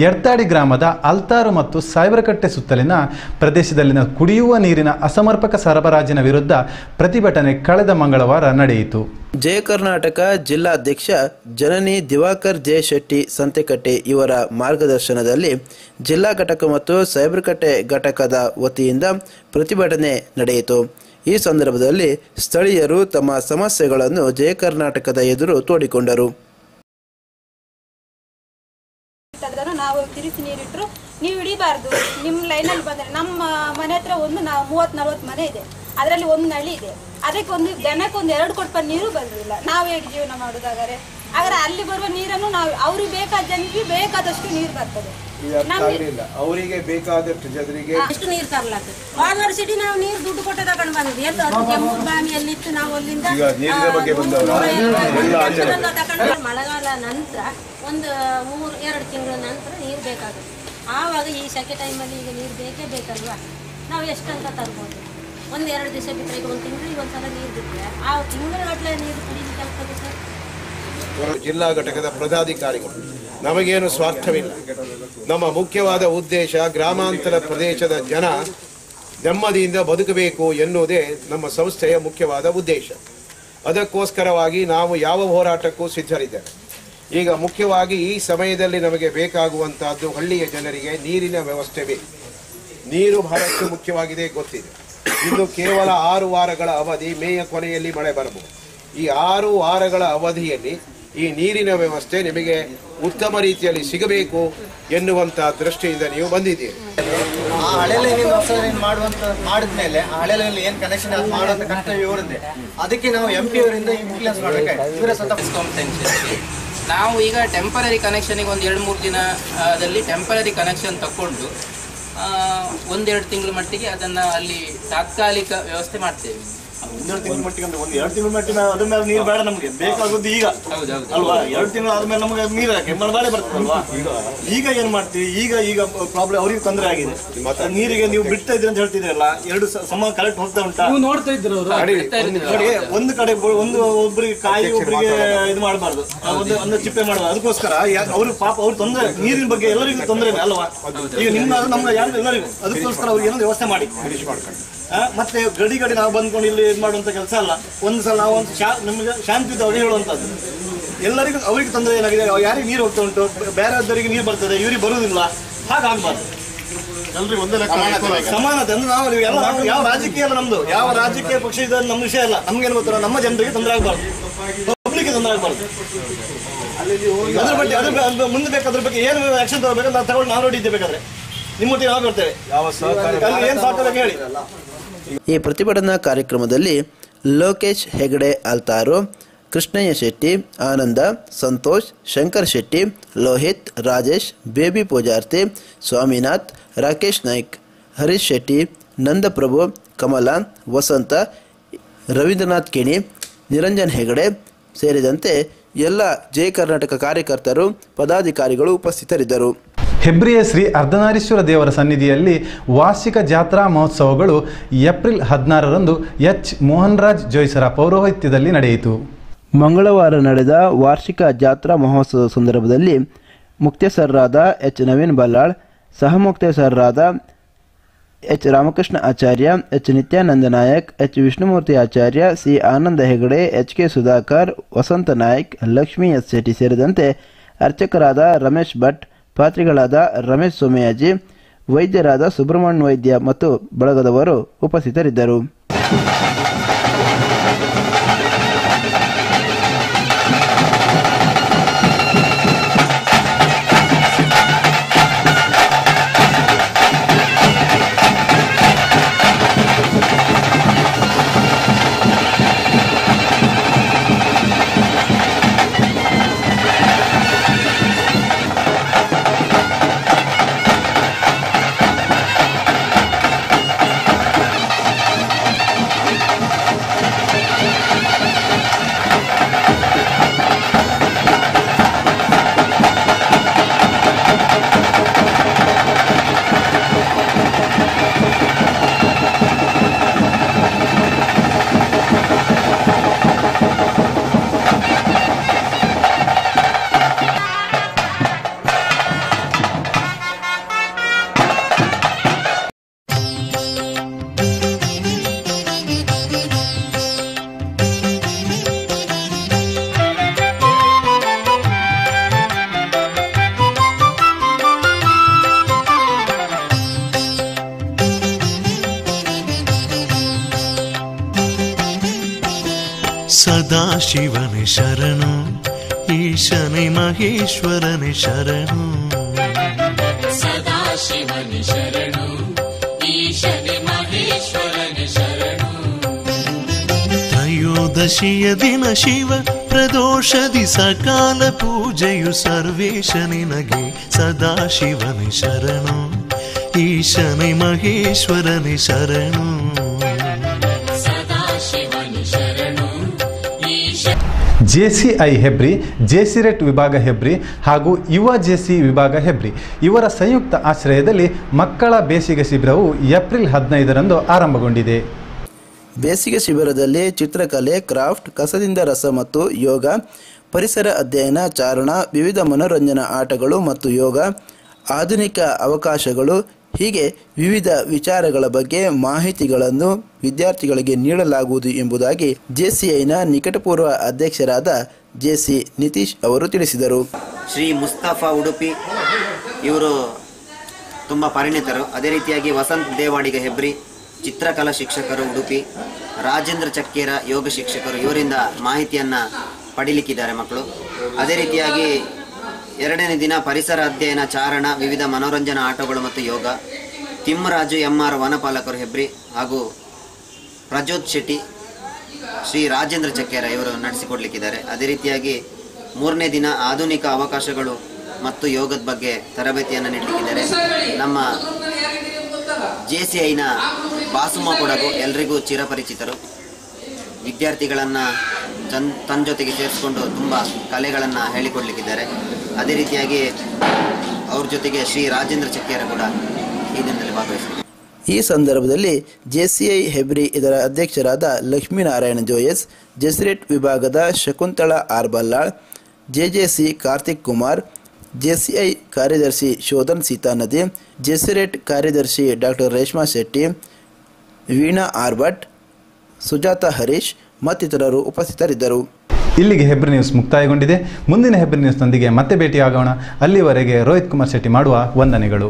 ಯಡ್ತಾಡಿ ಗ್ರಾಮದ ಅಲ್ತಾರು ಮತ್ತು ಸಾಯ್ಬರಕಟ್ಟೆ ಸುತ್ತಲಿನ ಪ್ರದೇಶದಲ್ಲಿನ ಕುಡಿಯುವ ನೀರಿನ ಅಸಮರ್ಪಕ ಸರಬರಾಜಿನ ವಿರುದ್ಧ ಪ್ರತಿಭಟನೆ ಕಳೆದ ಮಂಗಳವಾರ ನಡೆಯಿತು. ಜಯ ಕರ್ನಾಟಕ ಜಿಲ್ಲಾಧ್ಯಕ್ಷ ಜನನಿ ದಿವಾಕರ್ ಜೆ ಶೆಟ್ಟಿ ಸಂತೆಕಟ್ಟೆ ಇವರ ಮಾರ್ಗದರ್ಶನದಲ್ಲಿ ಜಿಲ್ಲಾ ಘಟಕ ಮತ್ತು ಸಾಯ್ಬರಕಟ್ಟೆ ಘಟಕದ ವತಿಯಿಂದ ಪ್ರತಿಭಟನೆ ನಡೆಯಿತು. ಈ ಸಂದರ್ಭದಲ್ಲಿ ಸ್ಥಳೀಯರು ತಮ್ಮ ಸಮಸ್ಯೆಗಳನ್ನು ಜಯ ಕರ್ನಾಟಕದ ಎದುರು ತೋಡಿಕೊಂಡರು. ನಾವು ತಿರುಸಿ ನೀರಿಟ್ರು ನೀವು ಹಿಡಿಬಾರ್ದು, ನಿಮ್ಮ ಲೈನಲ್ಲಿ ಬಂದರೆ ನಮ್ಮ ಮನೆ ಹತ್ರ ಒಂದು 30-40 ಮನೆ ಇದೆ, ಅದರಲ್ಲಿ ಒಂದು ನಳಿ ಇದೆ, ಅದಕ್ಕೆ ಒಂದು ಜನಕ್ಕೆ ಒಂದು 2 ಕೊಟ್ಟ ನೀರು ಬಂದಿಲ್ಲ. ನಾವು ಹೇಗೆ ಜೀವನ ಮಾಡೋದಾದರೆ? ಆದರೆ ಅಲ್ಲಿ ಬರುವ ನೀರನ್ನು ನಾವು ಅವ್ರಿಗೆ ಬೇಕಾದ ಜನರಿಗೆ ಬೇಕಾದಷ್ಟು ನೀರು ಬರ್ತದೆ, ಅವರಿಗೆ ಬೇಕಾದಷ್ಟು ಜನರಿಗೆ ಅಷ್ಟು ನೀರು ತರಲಾಗ್ತದೆ. ವಾಗರ್ ಸಿಟಿ ನಾವು ನೀರು ದುಡ್ಡು ಕೊಟ್ಟು ತಗೊಂಡು ಬಂದಿದ್ವಿ. ಎಲ್ಲ ಕೆಮ್ಮೂರು ಬಾಮಿಯಲ್ಲಿ ಇತ್ತು, ನಾವು ಅಲ್ಲಿಂದ ಮಳೆಗಾಲ ನಂತರ ಒಂದು 2 ತಿಂಗಳ ನಂತರ ನೀರು ಬೇಕಾಗುತ್ತೆ. ಆವಾಗ ಈ ಸೆಕೆ ಟೈಮಲ್ಲಿ ಈಗ ನೀರು ಬೇಕೇ ಬೇಕಲ್ವಾ? ನಾವು ಎಷ್ಟಂತ ತರ್ಬೋದು? 1-2 ದಿವಸ ಬಿಟ್ಟರೆ, ಈಗ 1 ತಿಂಗಳಿಗೆ ಒಂದ್ಸಲ ನೀರು ಬಿಟ್ಟರೆ ಆ ತಿಂಗಳಗಟ್ಟಲೆ ನೀರು ಕುಡಿಲಿಕ್ಕೆ ಆಗ್ತದೆ ಸರ್. ಜಿಲ್ಲಾ ಘಟಕದ ಪದಾಧಿಕಾರಿಗಳು ನಮಗೇನು ಸ್ವಾರ್ಥವಿಲ್ಲ. ನಮ್ಮ ಮುಖ್ಯವಾದ ಉದ್ದೇಶ ಗ್ರಾಮಾಂತರ ಪ್ರದೇಶದ ಜನ ನೆಮ್ಮದಿಯಿಂದ ಬದುಕಬೇಕು ಎನ್ನುವುದೇ ನಮ್ಮ ಸಂಸ್ಥೆಯ ಮುಖ್ಯವಾದ ಉದ್ದೇಶ. ಅದಕ್ಕೋಸ್ಕರವಾಗಿ ನಾವು ಯಾವ ಹೋರಾಟಕ್ಕೂ ಸಿದ್ಧರಿದ್ದೇವೆ. ಈಗ ಮುಖ್ಯವಾಗಿ ಈ ಸಮಯದಲ್ಲಿ ನಮಗೆ ಬೇಕಾಗುವಂತಹದ್ದು ಹಳ್ಳಿಯ ಜನರಿಗೆ ನೀರಿನ ವ್ಯವಸ್ಥೆ ಬೇಕು. ನೀರು ಬಹಳಷ್ಟು ಮುಖ್ಯವಾಗಿದೆ, ಗೊತ್ತಿದೆ. ಇನ್ನು ಕೇವಲ 6 ವಾರಗಳ ಅವಧಿ, ಮೇಯ ಕೊನೆಯಲ್ಲಿ ಮಳೆ ಬರಬಹುದು. ಈ 6 ವಾರಗಳ ಅವಧಿಯಲ್ಲಿ ಈ ನೀರಿನ ವ್ಯವಸ್ಥೆ ನಿಮಗೆ ಉತ್ತಮ ರೀತಿಯಲ್ಲಿ ಸಿಗಬೇಕು ಎನ್ನುವಂತ ದೃಷ್ಟಿಯಿಂದ ನೀವು ಬಂದಿದ್ದೀರಿ. ಆ ಹಳೆ ಲೈನ್ ಮಾಡಿದ್ಮೇಲೆ ಆ ಹಳೆ ಲೈನ್ ಏನ್ ಕನೆಕ್ಷನ್ ಮಾಡುವಂತ ಕರ್ತವ್ಯ ಇವರದ್ದೇ. ಅದಕ್ಕೆ ನಾವು MP ಅವರಿಂದ ಇನ್ಫ್ಲೂಯೆನ್ಸ್ ಮಾಡಬೇಕಾಗಿ ನಾವು ಈಗ ಟೆಂಪರರಿ ಕನೆಕ್ಷನಿಗೆ ಒಂದು 2-3 ದಿನದಲ್ಲಿ ಟೆಂಪರರಿ ಕನೆಕ್ಷನ್ ತಗೊಂಡು 1-2 ತಿಂಗಳ ಮಟ್ಟಿಗೆ ಅದನ್ನು ಅಲ್ಲಿ ತಾತ್ಕಾಲಿಕ ವ್ಯವಸ್ಥೆ ಮಾಡ್ತೇವೆ. 1-2 ತಿಂಗಳ ಮಟ್ಟಿಗೆ ಅಂದ್ರೆ 1-2 ತಿಂಗಳ ಮಟ್ಟಿಗೆ ಅದ್ರ ಮೇಲೆ ನೀರು ಬೇಡ, ನಮಗೆ ಬೇಕಾಗೋದು ಈಗ ಅಲ್ವಾ? 2 ತಿಂಗಳು ಆದ್ಮೇಲೆ ನಮಗೆ ನೀರು ಯಾಕೆ ಮಳೆ ಬರ್ತದಲ್ವಾ? ಈಗ ಏನ್ ಮಾಡ್ತೀವಿ? ಈಗ ಪ್ರಾಬ್ಲಮ್ ಅವ್ರಿಗೆ ತೊಂದರೆ ಆಗಿದೆ. ನೀರಿಗೆ ನೀವು ಬಿಡ್ತಾ ಇದ್ರಿ ಅಂತ ಹೇಳ್ತಿದ್ರಲ್ಲ, 2 ಸಮ ಕರೆಕ್ಟ್ ಹೋಗ್ತಾ ಉಂಟಾ? ನೋಡ್ತಾ ಇದ್ರು ಒಂದು ಕಡೆ ಒಬ್ಬರಿಗೆ ಕಾಯಿ, ಒಬ್ಬರಿಗೆ ಇದು ಮಾಡಬಾರ್ದು, ಒಂದು ಚಿಪ್ಪೆ ಮಾಡಬಾರ್ದು. ಅದಕ್ಕೋಸ್ಕರ ಅವ್ರಿಗೆ ಪಾಪ ಅವ್ರ ತೊಂದರೆ, ನೀರಿನ ಬಗ್ಗೆ ಎಲ್ಲರಿಗೂ ತೊಂದರೆ ಅಲ್ವಾ? ಈಗ ನಿಮ್ಮ ನಮ್ಗೆ ಯಾರು ಎಲ್ಲರಿಗೂ, ಅದಕ್ಕೋಸ್ಕರ ಅವ್ರಿಗೆ ಏನೋ ವ್ಯವಸ್ಥೆ ಮಾಡಿ. ಮತ್ತೆ ಗಡಿ ನಾವು ಬಂದ್ಕೊಂಡು ಇಲ್ಲಿ ಇದು ಮಾಡುವಂತ ಕೆಲಸ ಅಲ್ಲ. ಒಂದು ಸಲ ನಾವು ಒಂದು ನಮಗೆ ಶಾಂತಿಯುತವಾಗಿ ಹೇಳುವಂಥದ್ದು. ಎಲ್ಲರಿಗೂ ಅವ್ರಿಗೆ ತೊಂದರೆ ಏನಾಗಿದೆ, ಯಾರಿಗೆ ನೀರು ಹೋಗ್ತಾ ಉಂಟು, ಬೇರೆಯವರಿಗೆ ನೀರು ಬರ್ತದೆ, ಇವ್ರಿಗೆ ಬರುವುದಿಲ್ಲ, ಹಾಗಾಗಬಾರ್ದು. ಎಲ್ರಿಗೂ ಒಂದೇ ಸಮಾನತೆ ಅಂದ್ರೆ ನಾವು ಯಾವ ರಾಜಕೀಯ ಅಲ್ಲ ನಮ್ದು, ಯಾವ ರಾಜಕೀಯ ಪಕ್ಷ ಇದೆ ನಮ್ಮ ವಿಷಯ ಅಲ್ಲ. ನಮ್ಗೇನು ಗೊತ್ತಾರ, ನಮ್ಮ ಜನರಿಗೆ ತೊಂದರೆ ಆಗಬಾರ್ದು, ಪಬ್ಲಿಕ್ಗೆ ತೊಂದರೆ ಆಗಬಾರ್ದು. ಅದ್ರ ಬಗ್ಗೆ ಮುಂದೆ ಬೇಕಾದ್ರ ಬಗ್ಗೆ ಏನು ಆಕ್ಷನ್ ತಗೋಬೇಕು ನಾವು ತಗೊಂಡು ನಾವು ನೋಡಿದ್ದೆ. ಬೇಕಾದ್ರೆ ನಿಮ್ಮೊಟ್ಟಿಗೆ ನಾವು ಬರ್ತೇವೆ, ಏನು ಸಾಕಾಗ ಹೇಳಿ. ಈ ಪ್ರತಿಭಟನಾ ಕಾರ್ಯಕ್ರಮದಲ್ಲಿ ಲೋಕೇಶ್ ಹೆಗಡೆ ಅಲ್ತಾರು, ಕೃಷ್ಣಯ್ಯ ಶೆಟ್ಟಿ, ಆನಂದ, ಸಂತೋಷ್, ಶಂಕರ್ ಶೆಟ್ಟಿ, ಲೋಹಿತ್, ರಾಜೇಶ್, ಬೇಬಿ ಪೂಜಾರ್ತಿ, ಸ್ವಾಮಿನಾಥ್, ರಾಕೇಶ್ ನಾಯ್ಕ್, ಹರೀಶ್ ಶೆಟ್ಟಿ, ನಂದಪ್ರಭು, ಕಮಲಾ, ವಸಂತ, ರವೀಂದ್ರನಾಥ್ ಕಿಣಿ, ನಿರಂಜನ್ ಹೆಗಡೆ ಸೇರಿದಂತೆ ಎಲ್ಲ ಜಯ ಕರ್ನಾಟಕ ಕಾರ್ಯಕರ್ತರು, ಪದಾಧಿಕಾರಿಗಳು ಉಪಸ್ಥಿತರಿದ್ದರು. ಹೆಬ್ರಿಯ ಶ್ರೀ ಅರ್ಧನಾರೀಶ್ವರ ದೇವರ ಸನ್ನಿಧಿಯಲ್ಲಿ ವಾರ್ಷಿಕ ಜಾತ್ರಾ ಮಹೋತ್ಸವಗಳು ಏಪ್ರಿಲ್ 16ರಂದು ಎಚ್ ಮೋಹನ್ರಾಜ್ ಜೋಯ್ಸರ ಪೌರೋಹಿತ್ಯದಲ್ಲಿ ನಡೆಯಿತು. ಮಂಗಳವಾರ ನಡೆದ ವಾರ್ಷಿಕ ಜಾತ್ರಾ ಮಹೋತ್ಸವದ ಸಂದರ್ಭದಲ್ಲಿ ಮುಕ್ತೇಸರರಾದ ಎಚ್ ನವೀನ್ ಬಲ್ಲಾಳ್, ಸಹ ಮುಕ್ತೇಸರರಾದ ಎಚ್ ರಾಮಕೃಷ್ಣ ಆಚಾರ್ಯ, ಎಚ್ ನಿತ್ಯಾನಂದ ನಾಯಕ್, ಎಚ್ ವಿಷ್ಣುಮೂರ್ತಿ ಆಚಾರ್ಯ, ಸಿ ಆನಂದ ಹೆಗಡೆ, ಎಚ್ ಕೆ ಸುಧಾಕರ್, ವಸಂತ ನಾಯ್ಕ್, ಲಕ್ಷ್ಮೀ ಎಸ್ ಶೆಟ್ಟಿ ಸೇರಿದಂತೆ ಅರ್ಚಕರಾದ ರಮೇಶ್ ಭಟ್, ಪಾತ್ರಿಗಳಾದ ರಮೇಶ್ ಸೋಮಯಾಜಿ, ವೈದ್ಯರಾದ ಸುಬ್ರಹ್ಮಣ್ಯ ವೈದ್ಯ ಮತ್ತು ಬಳಗದವರು ಉಪಸ್ಥಿತರಿದ್ದರು. ಸದಾಶಿವನೇ ಶರಣು, ಈಶನೇ ಮಹೇಶ್ವರನೇ ಶರಣು. ಸದಾಶಿವನೇ ಶರಣು, ಈಶನೇ ಮಹೇಶ್ವರನೇ ಶರಣು. ತ್ರಯೋದಶಿಯ ದಿನ ಶಿವ ಪ್ರದೋಷದಿ ಸಕಾಲ ಪೂಜೆಯು ಸರ್ವೇಶ ನಿನಗೆ. ಸದಾಶಿವನೇ ಶರಣು, ಈಶನೇ ಮಹೇಶ್ವರನೇ ಶರಣು. ಜೆಸಿಐ ಹೆಬ್ರಿ, ಜೆಸಿರೆಟ್ ವಿಭಾಗ ಹೆಬ್ರಿ ಹಾಗೂ ಯುವ ಜೆಸಿ ವಿಭಾಗ ಹೆಬ್ರಿ ಇವರ ಸಂಯುಕ್ತ ಆಶ್ರಯದಲ್ಲಿ ಮಕ್ಕಳ ಬೇಸಿಗೆ ಶಿಬಿರವು ಏಪ್ರಿಲ್ 15ರಂದು ಆರಂಭಗೊಂಡಿದೆ. ಬೇಸಿಗೆ ಶಿಬಿರದಲ್ಲಿ ಚಿತ್ರಕಲೆ, ಕ್ರಾಫ್ಟ್, ಕಸದಿಂದ ರಸ ಮತ್ತು ಯೋಗ, ಪರಿಸರ ಅಧ್ಯಯನ, ಚಾರಣ, ವಿವಿಧ ಮನೋರಂಜನಾ ಆಟಗಳು ಮತ್ತು ಯೋಗ, ಆಧುನಿಕ ಅವಕಾಶಗಳು ಹೀಗೆ ವಿವಿಧ ವಿಚಾರಗಳ ಬಗ್ಗೆ ಮಾಹಿತಿಗಳನ್ನು ವಿದ್ಯಾರ್ಥಿಗಳಿಗೆ ನೀಡಲಾಗುವುದು ಎಂಬುದಾಗಿ ಜೆಸಿಐನ ನಿಕಟಪೂರ್ವ ಅಧ್ಯಕ್ಷರಾದ ಜೆಸಿ ನಿತೀಶ್ ಅವರು ತಿಳಿಸಿದರು. ಶ್ರೀ ಮುಸ್ತಫಾ ಉಡುಪಿ ಇವರು ತುಂಬ ಪರಿಣಿತರು. ಅದೇ ರೀತಿಯಾಗಿ ವಸಂತ್ ದೇವಾಡಿಗ ಹೆಬ್ರಿ ಚಿತ್ರಕಲಾ ಶಿಕ್ಷಕರು ಉಡುಪಿ, ರಾಜೇಂದ್ರ ಚಕ್ಕೇರ ಯೋಗ ಶಿಕ್ಷಕರು, ಇವರಿಂದ ಮಾಹಿತಿಯನ್ನು ಪಡೀಲಿಕ್ಕಿದ್ದಾರೆ ಮಕ್ಕಳು. ಅದೇ ರೀತಿಯಾಗಿ ಎರಡನೇ ದಿನ ಪರಿಸರ ಅಧ್ಯಯನ, ಚಾರಣ, ವಿವಿಧ ಮನೋರಂಜನಾ ಆಟಗಳು ಮತ್ತು ಯೋಗ. ತಿಮ್ಮರಾಜು ಎಂಆರ್ ವನಪಾಲಕರು ಹೆಬ್ರಿ ಹಾಗೂ ಪ್ರಜೋತ್ ಶೆಟ್ಟಿ, ಶ್ರೀ ರಾಜೇಂದ್ರ ಚಕ್ಕೇರ ಇವರು ನಡೆಸಿಕೊಡ್ಲಿಕ್ಕಿದ್ದಾರೆ. ಅದೇ ರೀತಿಯಾಗಿ ಮೂರನೇ ದಿನ ಆಧುನಿಕ ಅವಕಾಶಗಳು ಮತ್ತು ಯೋಗದ ಬಗ್ಗೆ ತರಬೇತಿಯನ್ನು ನೀಡಲಿಕ್ಕಿದ್ದಾರೆ. ನಮ್ಮ ಜೆಸಿಐನ ಬಾಸುಮ ಕೊಡಗು ಎಲ್ರಿಗೂ ಚಿರಪರಿಚಿತರು. ವಿದ್ಯಾರ್ಥಿಗಳನ್ನು ತನ್ನ ಜೊತೆಗೆ ಸೇರಿಸಿಕೊಂಡು ತುಂಬ ಕಲೆಗಳನ್ನು ಹೇಳಿಕೊಡ್ಲಿಕ್ಕಿದ್ದಾರೆ. ಅದೇ ರೀತಿಯಾಗಿ ಅವ್ರ ಜೊತೆಗೆ ಶ್ರೀ ರಾಜೇಂದ್ರ ಚಕ್ಕೇರ ಕೂಡ ಈ ದಿನದಲ್ಲಿ ಭಾಗವಹಿಸಿದ್ದಾರೆ. ಈ ಸಂದರ್ಭದಲ್ಲಿ ಜೆಸಿಐ ಹೆಬ್ರಿ ಇದರ ಅಧ್ಯಕ್ಷರಾದ ಲಕ್ಷ್ಮೀನಾರಾಯಣ ಜೋಯಸ್, ಜೆಸಿರೆಟ್ ವಿಭಾಗದ ಶಕುಂತಳಾ ಆರ್ ಬಲ್ಲಾಳ್, ಜೆಜೆಸಿ ಕಾರ್ತಿಕ್ ಕುಮಾರ್, ಜೆಸಿಐ ಕಾರ್ಯದರ್ಶಿ ಶೋಧನ್ ಸೀತಾನದಿ, ಜೆಸಿರೆಟ್ ಕಾರ್ಯದರ್ಶಿ ಡಾಕ್ಟರ್ ರೇಷ್ಮಾ ಶೆಟ್ಟಿ, ವೀಣಾ ಆರ್ ಭಟ್, ಸುಜಾತ ಹರೀಶ್ ಮತ್ತಿತರರು ಉಪಸ್ಥಿತರಿದ್ದರು. ಇಲ್ಲಿಗೆ ಹೆಬ್ರಿ ನ್ಯೂಸ್ ಮುಕ್ತಾಯಗೊಂಡಿದೆ. ಮುಂದಿನ ಹೆಬ್ರಿ ನ್ಯೂಸ್ನೊಂದಿಗೆ ಮತ್ತೆ ಭೇಟಿಯಾಗೋಣ. ಅಲ್ಲಿವರೆಗೆ ರೋಹಿತ್ ಕುಮಾರ್ ಶೆಟ್ಟಿ ಮಾಡುವ ವಂದನೆಗಳು.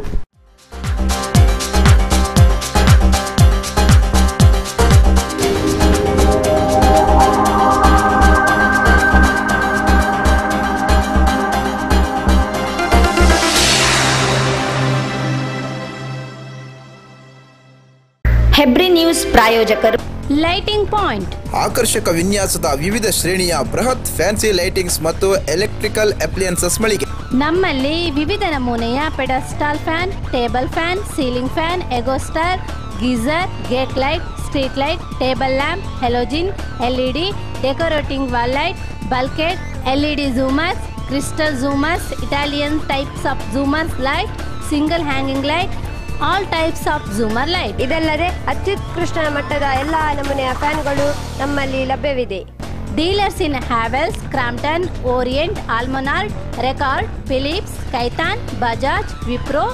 ಹೆಬ್ರಿ ನ್ಯೂಸ್ ಪ್ರಾಯೋಜಕರು ಲೈಟಿಂಗ್ ಪಾಯಿಂಟ್. ಆಕರ್ಷಕ ವಿನ್ಯಾಸದ ವಿವಿಧ ಶ್ರೇಣಿಯ ಬೃಹತ್ ಫ್ಯಾನ್ಸಿ ಲೈಟಿಂಗ್ಸ್ ಮತ್ತು ಎಲೆಕ್ಟ್ರಿಕಲ್ ಅಪ್ಲಿಯನ್ಸಸ್ ಮಳಿಗೆ. ನಮ್ಮಲ್ಲಿ ವಿವಿಧ ನಮೂನೆಯ pedestal fan, table fan, ceiling fan, ಎಗೋಸ್ಟಾರ್, geyser, gate light, street light, table lamp, halogen, LED, decorating wall light, ಬಲ್ಕೆಟ್, LED jhoomars, crystal jhoomars, Italian types of jhoomars light, single hanging light, all types of jhoomar light. ಇದಲ್ಲದೆ ಅತ್ಯುತ್ಕೃಷ್ಟ ಮಟ್ಟದ ಎಲ್ಲಾ ನಮೂನೆಯ ಫ್ಯಾನ್ಗಳು ನಮ್ಮಲ್ಲಿ ಲಭ್ಯವಿದೆ. Dealers in Havells, Crompton, Orient, Almonard, record, Philips, Khaitan, Bajaj, Wipro,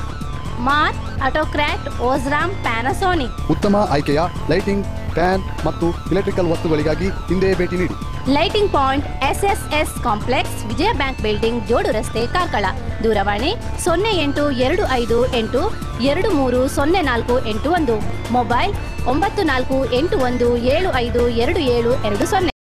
Marc, Autocrat, Osram, Panasonic. ಉತ್ತಮ ಆಯ್ಕೆಯ ಲೈಟಿಂಗ್, ಫ್ಯಾನ್ ಮತ್ತು ಎಲೆಕ್ಟ್ರಿಕಲ್ ವಸ್ತುಗಳಿಗಾಗಿ ಹಿಂದೆ ಭೇಟಿ ನೀಡಿ. Lighting point, SSS complex, Vijaya bank building, Jodurasthe, Karkala. ದೂರವಾಣಿ 0825 230481. ಮೊಬೈಲ್ 9481752720.